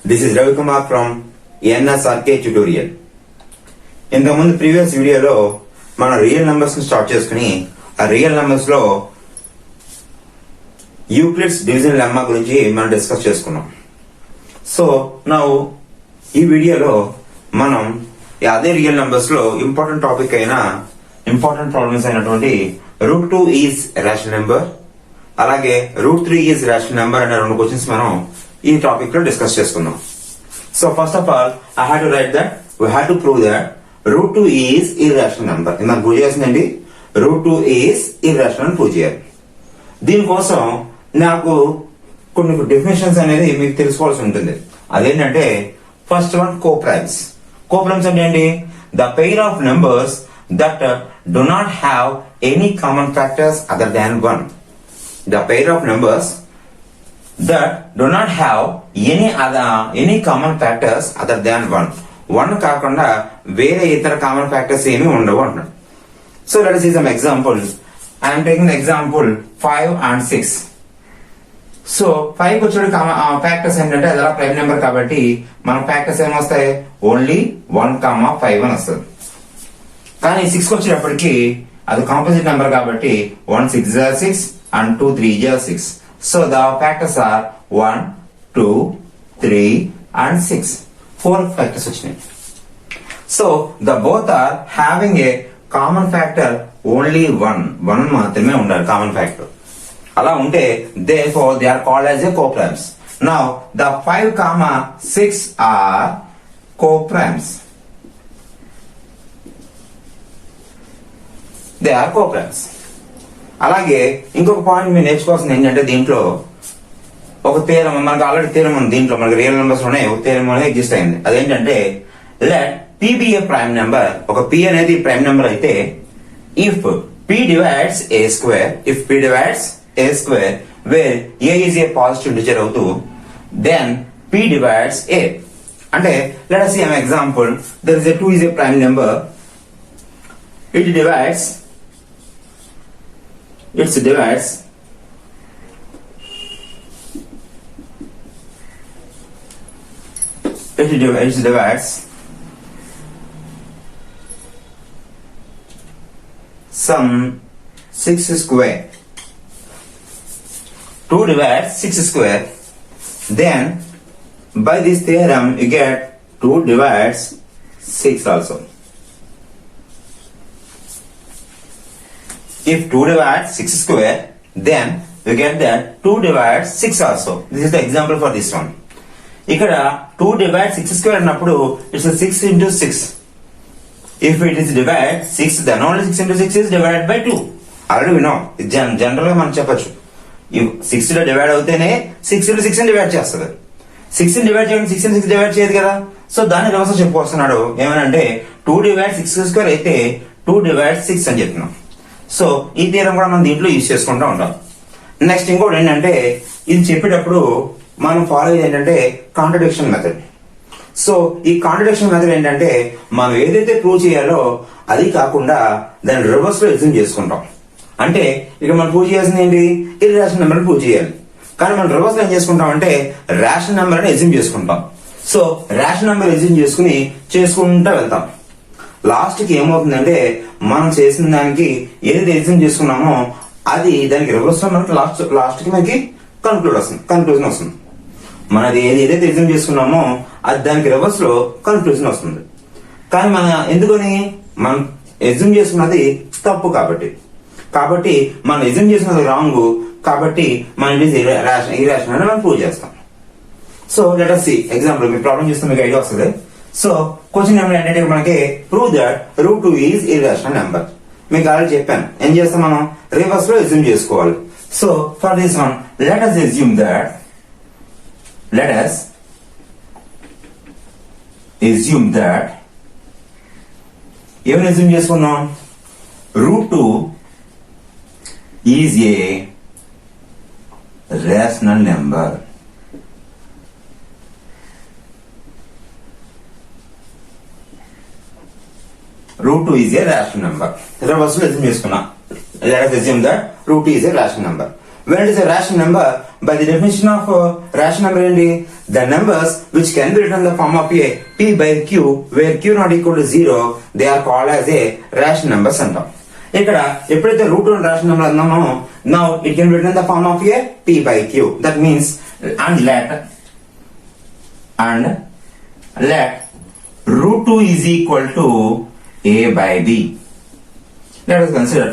This is Ravi Kumar from NSRK TUTORIal. ఇంతకుముందు previous వీడియోలో మనం రియల్ నెంబర్స్ ని స్టార్ట్ చేసుకుని ఆ రియల్ నెంబర్స్ లో యూక్లిడ్స్ డివిజన్ లెమ్మా గురించి మనం డిస్కస్ చేసుకున్నాం. సో నౌ ఈ వీడియోలో మనం అదే రియల్ నెంబర్స్ లో ఇంపార్టెంట్ టాపిక్ అయిన ఇంపార్టెంట్ ప్రాబ్లమ్స్ అయినటువంటి √2 ఈజ్ రేషనల్ నెంబర్, అలాగే √3 ఈజ్ రేషనల్ నెంబర్ అనే రెండు క్వశ్చన్స్ మనం ఈ టాపిక్ లో డిస్కస్ చేసుకుందాం. So first of all I have to right that we have to prove that √2 is irrational number. ఇందాక ప్రూవ్ చేసిందండి √2 ఈజ్ ఇర్రేషనల్ ప్రూవ్ చేయాలి. దీనికోసం నాకు కొన్ని డెఫినేషన్స్ అనేది మీకు తెలుసుకోవాల్సి ఉంటుంది. అదేంటంటే ఫస్ట్ వన్ కోప్రైమ్స్. కోప్రైమ్స్ అంటే ఏంటి? The pair of numbers that do not have any common factors other than 1. The pair of numbers that do not have any common factors other than 1. 1 కాకుండా వేరే ఇతర కామన్ ఫ్యాక్టర్స్ ఏమీ ఉండవు అంటున్నాడు. So let us see some examples. I am taking the example 5 and 6. So 5 వచ్చే factors ఏంటంటే అది అలా ప్రైమ్ నెంబర్ కాబట్టి మన ఫ్యాక్టర్స్ ఏమొస్తాయి? ఓన్లీ 1,5 అని వస్తుంది. కానీ 6 వచ్చేటప్పటికి అది కాంపోజిట్ నెంబర్ కాబట్టి 1 6 6 and 2 3 6. So the factors are 1 2 3 and 6. 4 factors వచ్చినాయి. So the both are having a common factor only 1 మాత్రమే ఉండాలి కామన్ ఫ్యాక్టర్. అలా ఉంటే therefore they are called as a coprimes. Now the 5,6 are coprimes. They are coprimes. అలాగే ఇంకొక point మీరు నేర్చుకోవాల్సింది ఏంటంటే దీంట్లో ఒక థీరం మనకు ఆల్రెడీ థీరం ఉంది. దీంట్లో మనకి రియల్ నెంబర్స్ లోనే ఒక థీరం అనేది ఎగ్జిస్ట్ అయింది. అదేంటంటే let P be a prime number. ఒక P అనేది ప్రైమ్ నెంబర్ అయితే if P divides a square, if P divides a square where a is a positive integer అవుతూ then P divides a. అంటే let us see an example. There is a 2 is a prime number. It divides some 6 square. 2 divides 6 square. Then by this theorem you get 2 divides 6 also. If 2 divides 6 square, then you get that 2 divides 6 also. This is the example for this one. ఇక్కడ 2 divides 6 square అన్నప్పుడు it's a 6 into 6. If it is divide 6, then only 6 into 6 is divided by 2. Already we know. General గా మనం చెప్పొచ్చు. 6 లో divide అవుతేనే 6 into 6 divide చేస్తుంది. 6 divide చేయడం 6 into 6 divide చేయదు కదా. సో దాన్ని రివర్స్ చెప్పుకొస్తున్నాడు. ఏమనంటే 2 divides 6 square అయితే 2 divides 6 అని చెప్తున్నాం. సో ఈ థీరం కూడా మనం దీంట్లో యూజ్ చేసుకుంటూ ఉంటాం. నెక్స్ట్ ఇంకోటి ఏంటంటే ఇది చెప్పేటప్పుడు మనం ఫాలో అయ్యేది ఏంటంటే కాంట్రడిక్షన్ మెథడ్. సో ఈ కాంట్రడిక్షన్ మెథడ్ ఏంటంటే మనం ఏదైతే ప్రూవ్ చేయాలో అది కాకుండా దాన్ని రివర్స్ లో ఎగ్జిమ్ చేసుకుంటాం. అంటే ఇక మనం ప్రూవ్ చేయాల్సింది ఏంటి? ఇర్రేషనల్ నెంబర్ ప్రూవ్ చేయాలి. కానీ మనం రివర్స్ లో ఏం చేసుకుంటాం అంటే రేషనల్ నెంబర్ అని ఎగ్జిమ్ చేసుకుంటాం. సో రేషనల్ నెంబర్ ఎగ్జిమ్ చేసుకుంటూ వెళ్తాం. లాస్ట్ కి ఏమవుతుందంటే మనం చేసిన దానికి ఏదైతే ఎగ్జిమ్ చేసుకున్నామో అది దానికి రివర్స్ లో మనకి లాస్ట్ కి మనకి కన్క్లూజన్ వస్తుంది. మనది ఏదైతే ఎగ్జిమ్ చేసుకున్నామో అది దానికి రివర్స్ లో కన్క్లూజన్ వస్తుంది. కానీ ఎందుకని మనం ఎగ్జిమ్ చేసుకున్నది తప్పు కాబట్టి మనం ఎగ్జిమ్ చేసుకున్నది రాంగ్ కాబట్టి మనం ఇర్రేషనల్ అని మనం ప్రూవ్ చేస్తాం. So let us see example. మీ ప్రాబ్లం చూస్తే మీకు ఐడియా వస్తుంది. సో క్వశ్చన్ ఏంటంటే మనకి prove that √2 is irrational number. మీకు ఆల్రెడీ చెప్పాను. ఏం చేస్తాం మనం? రివర్స్ లో ఎస్యూమ్ చేసుకోవాలి. So for this one let us assume that ఏమైనా ఎస్యూమ్ చేసుకున్నాం? √2 is a rational number. √2 is a rational number. Reverse లో ఎస్యూమ్ చేసుకున్నా. Let us assume that √2 is a rational number. when it is a rational number, by the definition of rational number ఏంటి, the numbers which can be written in the form of a p by q where q not equal to 0, they are called as a rational numbers అంటాం. ఇక్కడ ఎప్పుడైతే root rational number అన్నామో, now it can be written in the form of a p by q. That means and let root 2 is equal to a by b. Let us consider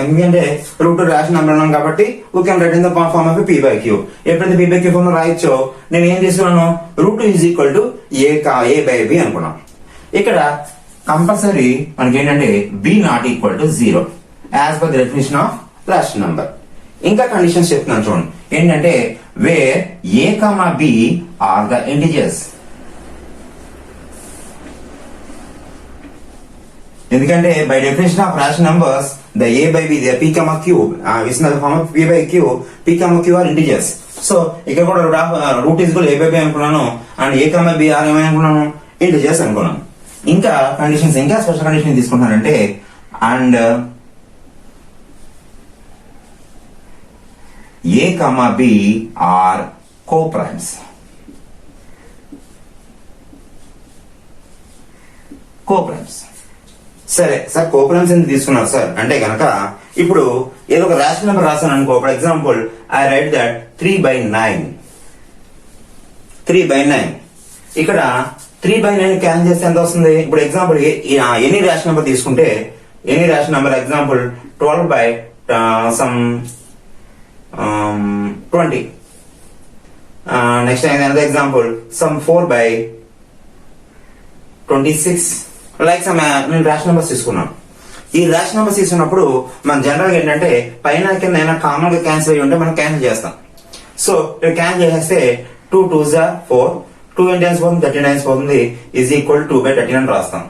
ఎందుకంటే route rational number అన్నాం కాబట్టి we can write in the form of a p by q. ఎప్పుడైతే p by q form రాయొచ్చో నేను ఏం తీసుకున్నాను, route 2 is equal to a by b అనుకున్నాను. ఇక్కడ compulsory మనకి ఏంటంటే b not equal to 0 as per the definition of rational number. ఇంకా conditions చెప్తున్నాను చూడండి, ఏంటంటే where a, b are the integers. ఎందుకంటే by definition of rational numbers the a by b the p, q is in the form of p by q, p, q are integers. So ఇక్కడ కూడా root is కూడా a by b అనుకున్నాను, and a, b are ఏమని అనుకున్నాను, integers అనుకున్నాను. ఇంకా conditions, ఇంకా special condition తీసుకుంటున్నానంటే and a, b are coprimes. సరే సార్, కోప్రైమ్స్ ఎందుకు తీసుకున్నారు సార్ అంటే కనుక, ఇప్పుడు ఏదో ఒక రాషనల్ నెంబర్ రాశాను అనుకో. For example I right that 3/9. ఇక్కడ 3/9 క్యాన్సిల్ చేస్తే ఎంత వస్తుంది? ఇప్పుడు ఎగ్జాంపుల్ ఎనీ రాషనల్ నెంబర్ తీసుకుంటే, any rational number example 12/20. Next another example some 4/26. Like some నేను రాషనల్ నెంబర్స్ తీసుకున్నాను. ఈ రాషనల్ నెంబర్స్ తీసుకున్నప్పుడు మనం జనరల్ గా ఏంటంటే పైన కింద అయినా కామన్ గా క్యాన్సిల్ అయ్యి ఉంటే మనం క్యాన్సిల్ చేస్తాం. సో ఇక్కడ క్యాన్సిల్ చేసేస్తే 2 2s are 4, 2 times పోతుంది, 13 times పోతుంది, ఈజ్ ఈక్వల్ 2/13 అని రాస్తాం.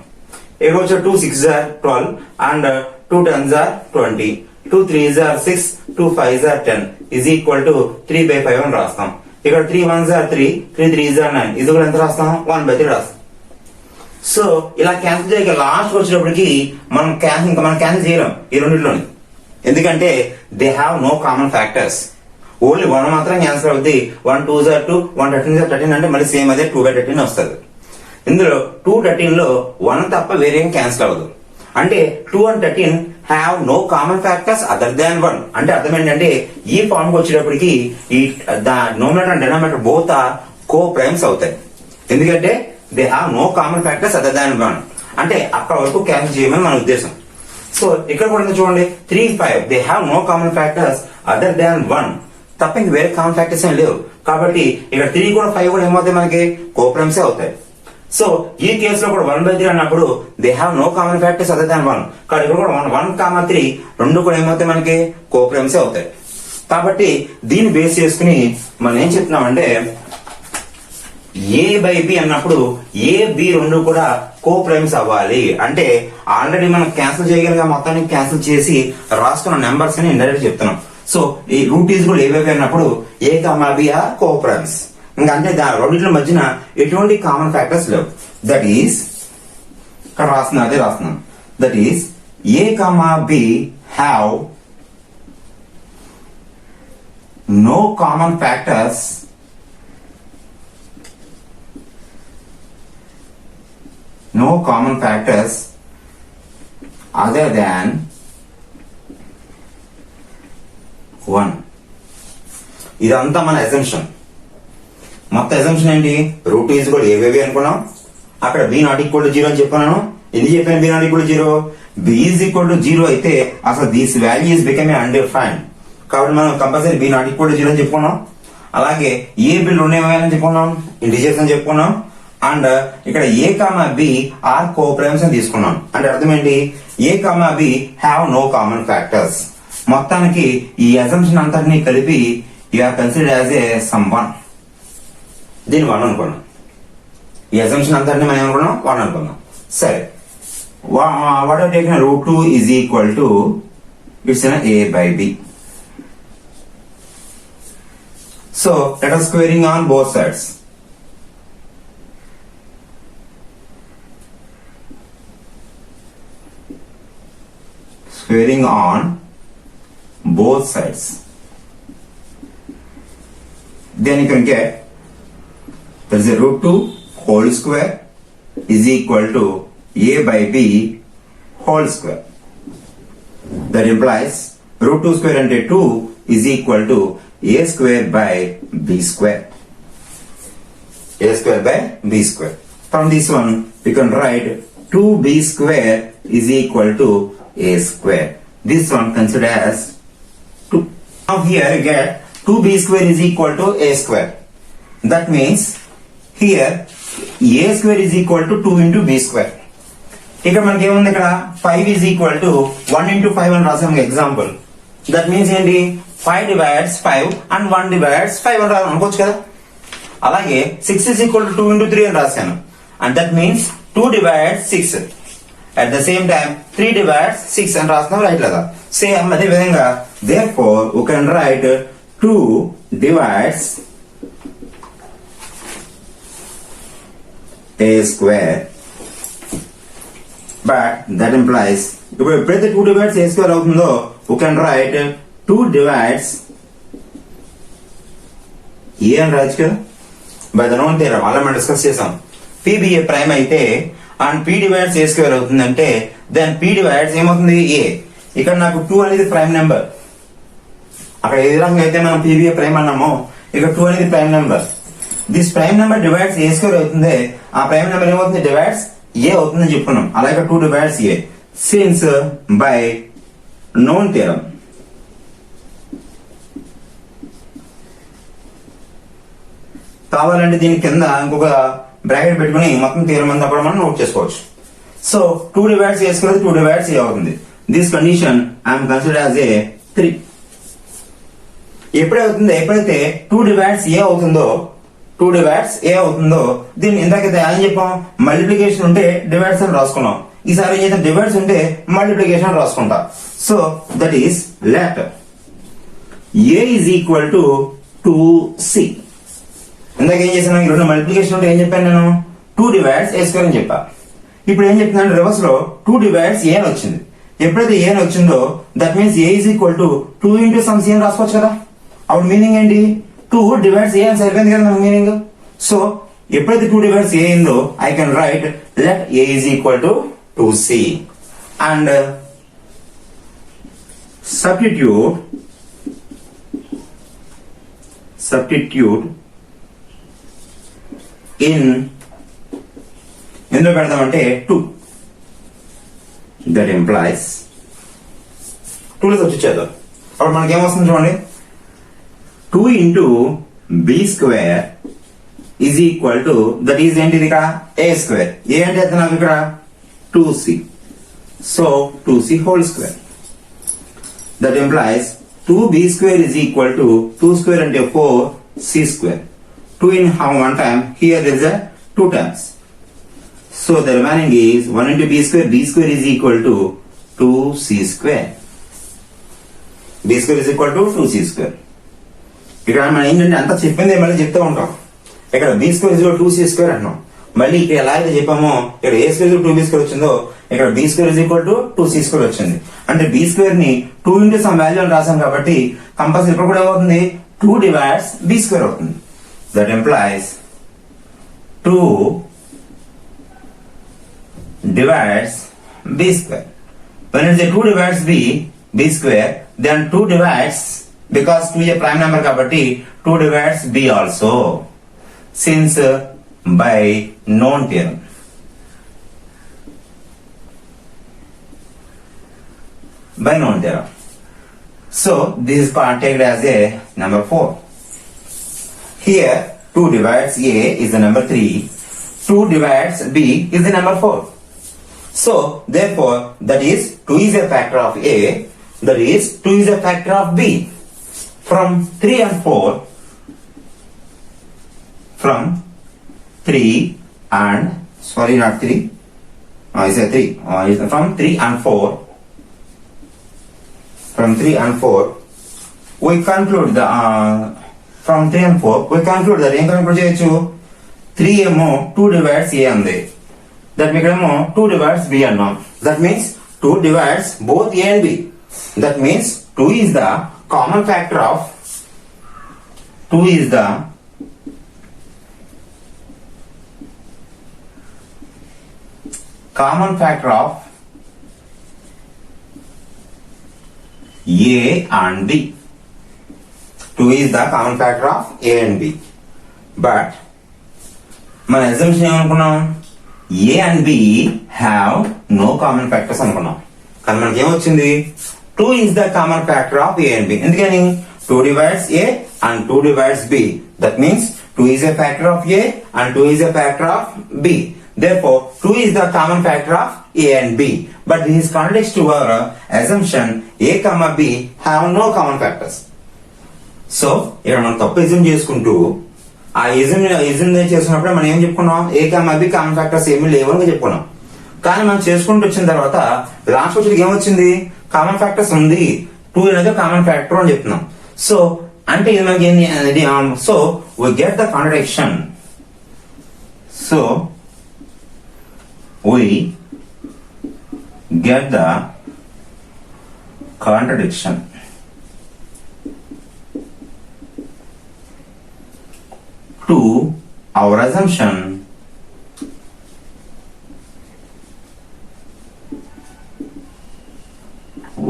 ఇక్కడ వచ్చే 2 6s are 12 and 2 10s are 20, 2 3s are 6, 2 5s are 10, is equal to 3/5 అని రాస్తాం. ఇక్కడ 3 1s are 3, 3 3s are 9, ఇది కూడా ఎంత రాస్తాం, 1/3 రాస్తాం. సో ఇలా క్యాన్సిల్ చేయక లాస్ట్ వచ్చేటప్పటికి మనం క్యాన్సిల్ చేయలేం ఈ రెండింటిలోని, ఎందుకంటే they have no common factors. Only 1 మాత్రం క్యాన్సిల్ అవుతుంది. 1 2s are 2, 1 13s are 13 అంటే మళ్ళీ సేమ్ అదే 2/13 వస్తుంది. ఇందులో 2/13 లో 1 తప్ప వేరేం క్యాన్సిల్ అవ్వదు. అంటే 2 and 13 have no common factors other than 1. అంటే అర్థం ఏంటంటే ఈ ఫార్మ్ కి వచ్చేటప్పటికి ఈ numerator and denominator both are co primes అవుతాయి. ఎందుకంటే they have no common factors other than 1. అంటే అక్కడ వరకు క్యాన్సిల్ చేయమని మన ఉద్దేశం. సో ఇక్కడ కూడా చూడండి 3 5 they have no common factors other than 1 తప్ప ఇంక వేరే కామన్ ఫ్యాక్టర్స్ ఏం లేవు. కాబట్టి ఇక్కడ 3 కూడా 5 కూడా ఏమవుతాయి, మనకి కోప్రైమ్సే అవుతాయి. సో ఈ కేసులో కూడా 1/3 అన్నప్పుడు they have no common factors other than 1. కాబట్టి ఇక్కడ కూడా 1 3 రెండు కూడా ఏమవుతాయి, మనకి కోప్రైమ్సే అవుతాయి. కాబట్టి దీన్ని బేస్ చేసుకుని మనం ఏం చెప్తున్నామంటే a/b అన్నప్పుడు a/b రెండు కూడా కోప్రైమ్స్ అవ్వాలి. అంటే ఆల్రెడీ మనం క్యాన్సిల్ చేయగలిగా మొత్తాన్ని క్యాన్సిల్ చేసి రాసుకున్న నెంబర్స్ అని ఇండైరెక్ట్ చెప్తున్నాం. సో ఈ రూట్ ఈజ్ కూడా a/b అన్నప్పుడు a, b ఆర్ కోప్రైమ్స్. ఇంకా అంటే రెండింటి మధ్యన ఎటువంటి కామన్ ఫ్యాక్టర్స్ లేవు. దట్ ఈస్ ఇక్కడ రాస్తున్నాం. That is a, b have no common factors other than 1. ఇదంతా మన అజంప్షన్. మొత్తం అజంప్షన్ ఏంటి, రూట్ ఈజ్ కూడా a/b అనుకున్నాం. అక్కడ b నాట్ ఈక్వల్ టు 0 అని చెప్పాను. ఎందుకు చెప్పాను b not equal to 0? b is equal to 0 అయితే అసలు this value is becoming undefined. కాబట్టి మనం compulsory b not equal to 0 అని చెప్పుకున్నాం. అలాగే a/b రెండు ఏమని చెప్పుకున్నాం, ఇంటిజర్స్ అని చెప్పుకున్నాం. అండ్ ఇక్కడ a, b ఆర్ కోప్రైమ్స్ అని తీసుకున్నాం. అంటే అర్థం ఏంటి, a, b have no common factors. మొత్తానికి ఈ అజంప్షన్ అంతటినీ కలిపి you are considered as a sum 1. దీన్ని 1 అనుకున్నాం. ఈ అజంప్షన్ అంతటినీ మనం ఏమనుకున్నాం, 1 అనుకున్నాం. సరే, what are taking root 2 is equal to its a/b. So let us squaring on both sides. Squaring on both sides. then you can get there is a root 2 whole square is equal to a by b whole square. That implies root 2 square and 2 is equal to a square by b square. A square by b square. From this one, we can write 2b square is equal to a square. This one considered as 2. Now here you get 2b square is equal to a square. That means here a square is equal to 2 into b square. ఇక్కడ మనకి ఏముంది ఇక్కడ 5 is equal to 1 into 5 అని రాసాము example. That means ఏంటి 5 divides 5 and 1 divides 5 అని రాసాము అనుకోవచ్చు కదా. అలాగే 6 is equal to 2 into 3 అని రాశాను. And that means 2 divides 6. At the same time 3 divides 6 అని రాస్తున్నాం రైట్ లేదా. సేమ్ అదే విధంగా therefore we can write 2 divides a square. But that implies ఇప్పుడు ఎప్పుడైతే 2 divides a square అవుతుందో we can write 2 divides a అని రాయొచ్చు కదా. బై ద నోన్ థియరం అలా మనం డిస్కస్ చేసాం. PBA ప్రైమ్ అయితే and P divides a square అవుతుందంటే దెన్ P డివైడ్స్ ఏమవుతుంది a. ఇక్కడ నాకు 2 అనేది ప్రైమ్ నెంబర్. అక్కడ ఏ విధంగా అయితే మనం PBA ప్రైమ్ అన్నామో ఇక్కడ 2 అనేది prime number. This prime number divides a square అవుతుంది. ఆ ప్రైమ్ నెంబర్ ఏమవుతుంది డివైడ్స్ a అవుతుందని చెప్పుకున్నాం. అలాగే 2 divides a since by known theorem కావాలంటే దీని కింద ఇంకొక బ్రాకెట్ పెట్టుకుని మొత్తం థియరం అంతా కూడా మనం నోట్ చేసుకోవచ్చు. So 2 divides a square 2 divides a అవుతుంది. This condition I'm consider as a 3. ఎప్పుడైతే 2 డివైడ్స్ a అవుతుందో 2 డివైడ్స్ a అవుతుందో దీన్ని ఇందాకైతే ఏం చెప్పాం మల్టిప్లికేషన్ ఉంటే డివైడ్స్ అని రాసుకున్నాం. ఈసారి ఏం చేద్దాం డివైడ్స్ ఉంటే మల్టిప్లికేషన్ రాసుకుంటా. So that is let a is equal to 2c. ఇందాక ఏం చేశాను ఈ రెండు మల్టిప్లికేషన్ ఉంటే ఏం చెప్పాను నేను 2 డివైడ్స్ a స్క్వేర్ అని చెప్పా. ఇప్పుడు ఏం చెప్తున్నాను రివర్స్ లో 2 డివైడ్స్ a అని వచ్చింది. ఎప్పుడైతే a అని వచ్చిందో that means a is equal to 2 into some c అని రాసుకోవచ్చు కదా. అప్పుడు మీనింగ్ ఏంటి 2 డివైడ్స్ a అని సరిపోయింది కదా నాకు మీనింగ్. సో ఎప్పుడైతే 2 డివైడ్స్ a అయిందో I can write let a is equal to 2c and substitute ఎందులో పెడదామంటే 2. దట్ ఎంప్లాయిస్ 2 లో వచ్చేద్దాం. అప్పుడు మనకి ఏమొస్తుంది చూడండి 2 into B square is equal to that is ఏంటిది ఇక్కడ ఏ స్క్వేర్. ఏ అంటే అయితే నాకు ఇక్కడ 2c. So 2c whole square. That employees 2b square is equal to 2 square and 4c square. 2 in one time, here there is a 2 times. So the remaining is 1 into b square is equal to 2c square. b square is equal to 2c square. ఇక్కడ మనం ఏంటంటే అంతా చెప్పింది మళ్ళీ చెప్తూ ఉంటాం. ఇక్కడ b square is equal to 2c square అంటున్నాం. మళ్ళీ ఇక్కడ ఎలా అయితే చెప్పామో ఇక్కడ a square 2b square వచ్చిందో ఇక్కడ b square is equal to 2c square వచ్చింది. అంటే b square ని 2 into some value అని రాసాం కాబట్టి కంపల్సరీ ఇక్కడ కూడా ఏమవుతుంది 2 divides b square అవుతుంది. That implies 2 divides b square. When it is 2 divides b square, then 2 divides, because 2 is a prime number kabatti 2 divides b also, since by known theorem. By known theorem. So this is taken as a number 4. Here 2 divides a is the number 3. 2 divides b is the number 4. So therefore that is 2 is a factor of a, that is 2 is a factor of b. From 3 and 4, from 3 and sorry not 3, I say 3, from 3 and 4, from 3 and 4 we conclude the from 3 and 4 we conclude that em conclude cheyochu 3 emo 2 divides a andi, that mikademo 2 divides b annam. That means 2 divides both a and b. That means 2 is the common factor of 2 is the common factor of A and B. 2 is the common factor of A and B. But మన assumption ఏమనుకున్నాం, A and B have no common factors అనుకున్నాం. కానీ మనకి ఏమొచ్చింది, 2 is the common factor of A and B. ఎందుకని 2 divides A and 2 divides B. That means 2 is a factor of A and 2 is a factor of B. Therefore 2 is the common factor of A and B. But this is contradicts to our assumption A comma B have no common factors. So ఇక్కడ మనం తప్పు assume చేసుకుంటూ ఆ assume చేసుకున్నప్పుడు మనం ఏం చెప్పుకున్నాం, A comma B common factors ఏమీ లేవని చెప్పుకున్నాం. కానీ మనం చేసుకుంటూ వచ్చిన తర్వాత లాస్ట్ వచ్చేటికి ఏమొచ్చింది, కామన్ ఫ్యాక్టర్స్ ఉంది, 2 అనేది కామన్ ఫ్యాక్టర్ అని చెప్తున్నాం. సో అంటే ఇది మనకి ఏంటి, so we get the contradiction. So we get the contradiction. To our assumption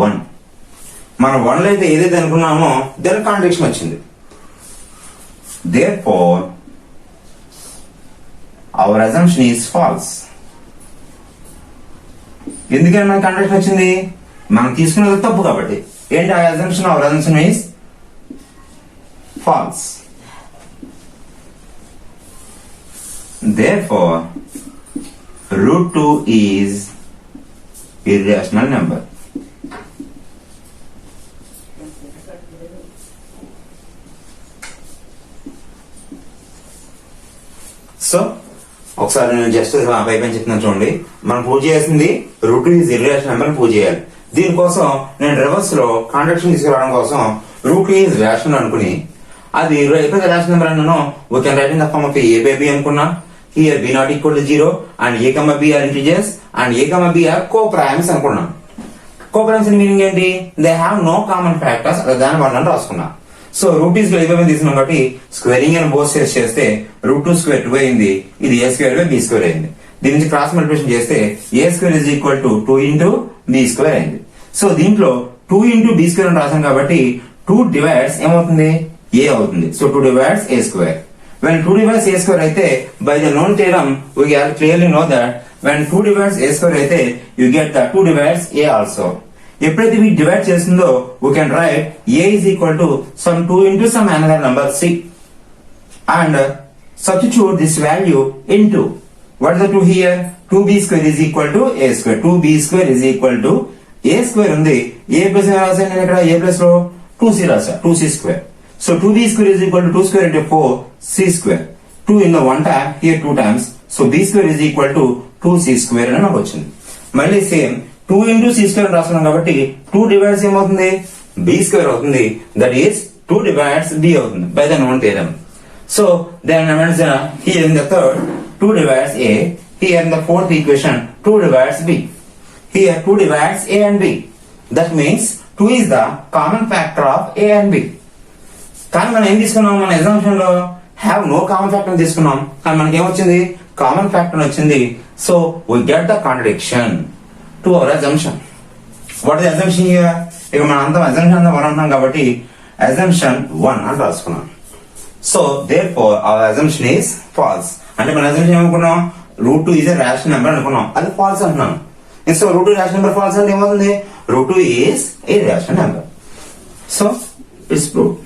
one. మనం 1 లో అయితే ఏదైతే అనుకున్నామో దాని కాంట్రడిక్షన్ వచ్చింది. Therefore our assumption is false. ఎందుకని మనకి కాంట్రడిక్షన్ వచ్చింది, మనం తీసుకున్నది తప్పు కాబట్టి. ఏంటి ఆ assumption, our assumption is false. Therefore root 2 is irrational number. So ఒకసారి నేను జస్ట్ పైపైన చెప్తున్నాను చూడండి. మనం ప్రూవ్ చేయాల్సింది root 2 is irrational number prove చేయాలి. దీనికోసం నేను రివర్స్ లో కాంట్రడిక్షన్ తీసుకురావడం కోసం రూట్ 2 ఈజ్ రేషనల్ అనుకుని, అది ఎప్పుడైతే రేషనల్ నెంబర్ అన్నానో we can write in the form of A by B అనుకున్నా. Here B not equal to 0 and A comma B are integers and A comma B are coprimes అనుకున్నాం. Coprimes meaning ఏంటి, they have no common factors, దాని వల్ల రాసుకున్నా. So root is A by తీసుకున్నాం కాబట్టి squaring అని both sides చేస్తే root 2 square 2 అయింది, ఇది A square by B square అయింది. దీని నుంచి క్రాస్ మల్టిప్లికేషన్ చేస్తే A square is equal to 2 into B square అయింది. సో దీంట్లో 2 ఇంటూ బి స్క్వేర్ అని రాసాం కాబట్టి 2 డివైడ్స్ ఏమవుతుంది, ఏ అవుతుంది. So 2 divides A square. When 2 divides a square అయితే by the known theorem we clearly know that when 2 divides a square అయితే you get the 2 divides a also. ఎప్పుడైతే we divide చేస్తుందో we can write a is equal to some 2 into some another number c and substitute this value into what is the 2 here, 2b square is equal to a square. 2b square is equal to a square ఉంది. a plus అని రాసాను నేను ఇక్కడ, a plus లో 2c రాసా, 2c square. So 2b square is equal to 2 square into 4c square. 2 in the one time, here 2 times. So b square is equal to 2c square అని నాకు వచ్చింది. మళ్ళీ సేమ్ 2 into c square రాస్తున్నాం కాబట్టి 2 divides ఏమవుతుంది, b square అవుతుంది. That is 2 divides b అవుతుంది by the known theorem. So then here in the third 2 divides a, here in the fourth equation 2 divides b. Here 2 divides a and b. That means 2 is the common factor of a and b. కానీ మనం ఏం తీసుకున్నాం, మన exemption లో have no common factor తీసుకున్నాం, కానీ మనకి ఏమొచ్చింది, కామన్ ఫ్యాక్టర్ వచ్చింది. So we get the contradiction to our assumption. What is assumption here, ఇక మనం అంతా అజంప్షన్ అంతా 1 అంటున్నాం కాబట్టి అజంప్షన్ 1 అని రాసుకున్నాం. So therefore our assumption is false. అంటే మన అజంప్షన్ ఏమనుకున్నాం, root 2 is a rational number అనుకున్నాం, అది ఫాల్స్ అంటున్నాం. So root 2 rational number false అంటే ఏమవుతుంది, root 2 is a rational number. So it's proved.